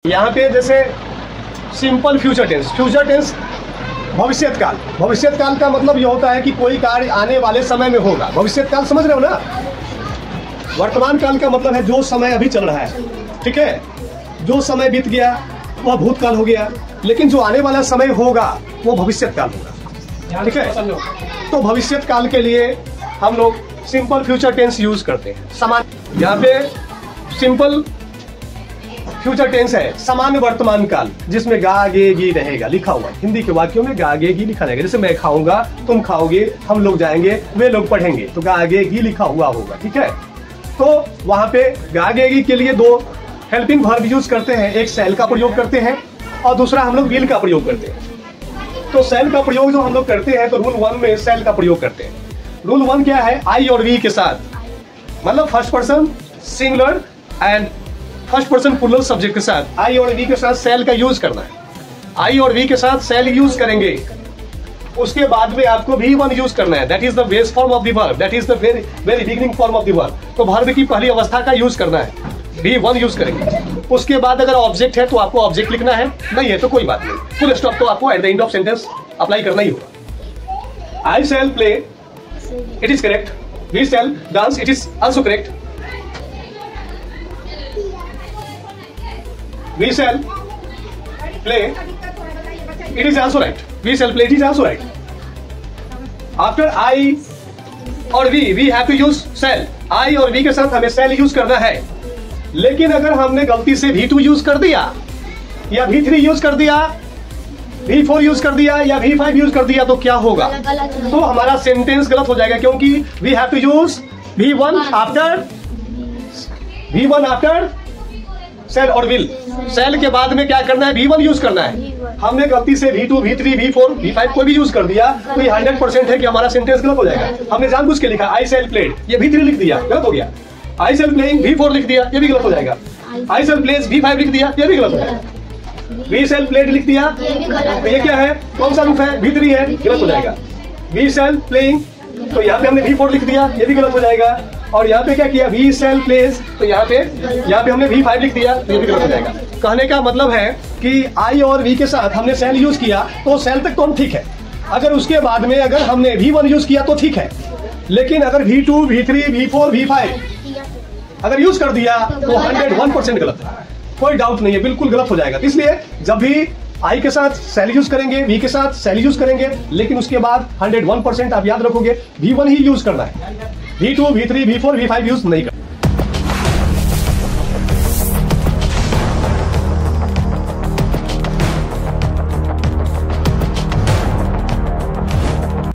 यहाँ पे जैसे सिंपल फ्यूचर टेंस भविष्यत काल का मतलब ये होता है कि कोई कार्य आने वाले समय में होगा। भविष्यत काल समझ रहे हो ना। वर्तमान काल का मतलब है जो समय अभी चल रहा है, ठीक है। जो समय बीत गया वह भूतकाल हो गया, लेकिन जो आने वाला समय होगा वो भविष्यत काल होगा, ठीक है। तो भविष्यत काल के लिए हम लोग सिंपल फ्यूचर टेंस यूज करते हैं। समान यहाँ पे सिंपल फ्यूचर टेंस है सामान्य वर्तमान काल, जिसमें गा गे गी रहेगा लिखा हुआ। हिंदी के वाक्यों में गा गे गी लिखा रहेगा। जैसे मैं खाऊंगा, तुम खाओगे, हम लोग जाएंगे, वे लोग पढ़ेंगे, तो गा गे गी लिखा हुआ होगा, ठीक है। तो वहां पे गा गे गी के लिए दो हेल्पिंग वर्ब यूज करते हैं। एक सेल का प्रयोग करते हैं और दूसरा हम लोग विल का प्रयोग करते हैं। तो सेल का प्रयोग जो हम लोग करते हैं, तो रूल 1 में सेल का प्रयोग करते हैं। रूल 1 क्या है? आई और वी के साथ, मतलब first person singular and first person plural subject के साथ आई और वी के साथ सेल का यूज करना है। आई और वी के साथ सेल यूज करेंगे, उसके बाद में आपको V1 यूज करना है। That is the base form of the verb, that is the very beginning form of the verb. तो वर्ब की पहली अवस्था का यूज करना है, V1 यूज करेंगे। उसके बाद अगर ऑब्जेक्ट है तो आपको ऑब्जेक्ट लिखना है, नहीं है तो कोई बात नहीं, फुल स्टॉप तो आपको at the end of sentence apply करना ही होगा। I shall play, it is correct. We shall dance, it is also correct. We shall play, it is also right. We shall play, it is also right. After I और we have to use shall. I और we के साथ हमें shall use करना है। लेकिन अगर हमने गलती से V2 यूज कर दिया या V3 यूज कर दिया, V4 यूज कर दिया या V5 यूज कर दिया, तो क्या होगा? तो हमारा सेंटेंस गलत हो जाएगा, क्योंकि we have to use V1 after shall और विल। सेल के बाद में क्या करना है? V1 यूज करना है। हमने गलती से V2, V3, V4, V5 कोई भी यूज कर दिया तो ये 100% है कि हमारा सेंटेंस गलत हो जाएगा। हमने जानबूझ के लिखा आई सेल प्लेड, ये V3 लिख दिया, गलत हो गया। आई सेल प्लेइंग, V4 लिख दिया, ये भी गलत हो जाएगा। आई सेल प्लेज, V5 लिख दिया, ये भी गलत हो जाएगा। वी सेल प्लेड लिख दिया, तो ये क्या है? कौन सा रूप है? V3 है, गलत हो जाएगा। वी सेल प्लेइंग, तो यहाँ पे हमने V4 लिख दिया, ये भी गलत हो जाएगा। और यहाँ पे क्या किया? वी सेल प्लेस, तो यहाँ पे हमने V5 लिख दिया, तो ये भी गलत हो जाएगा। कहने का मतलब है कि आई और वी के साथ हमने सेल यूज किया तो सेल तक तो हम ठीक है। अगर उसके बाद में अगर हमने V1 यूज किया तो ठीक है, लेकिन अगर V2, V3, V4, V5 अगर यूज कर दिया तो 101% गलत है, कोई डाउट नहीं है, बिल्कुल गलत हो जाएगा। इसलिए जब भी आई के साथ सेल यूज करेंगे, वी के साथ सेल यूज करेंगे, लेकिन उसके बाद 101% आप याद रखोगे V1 ही यूज करना है। V2, V3, V4, V5 use नहीं करना।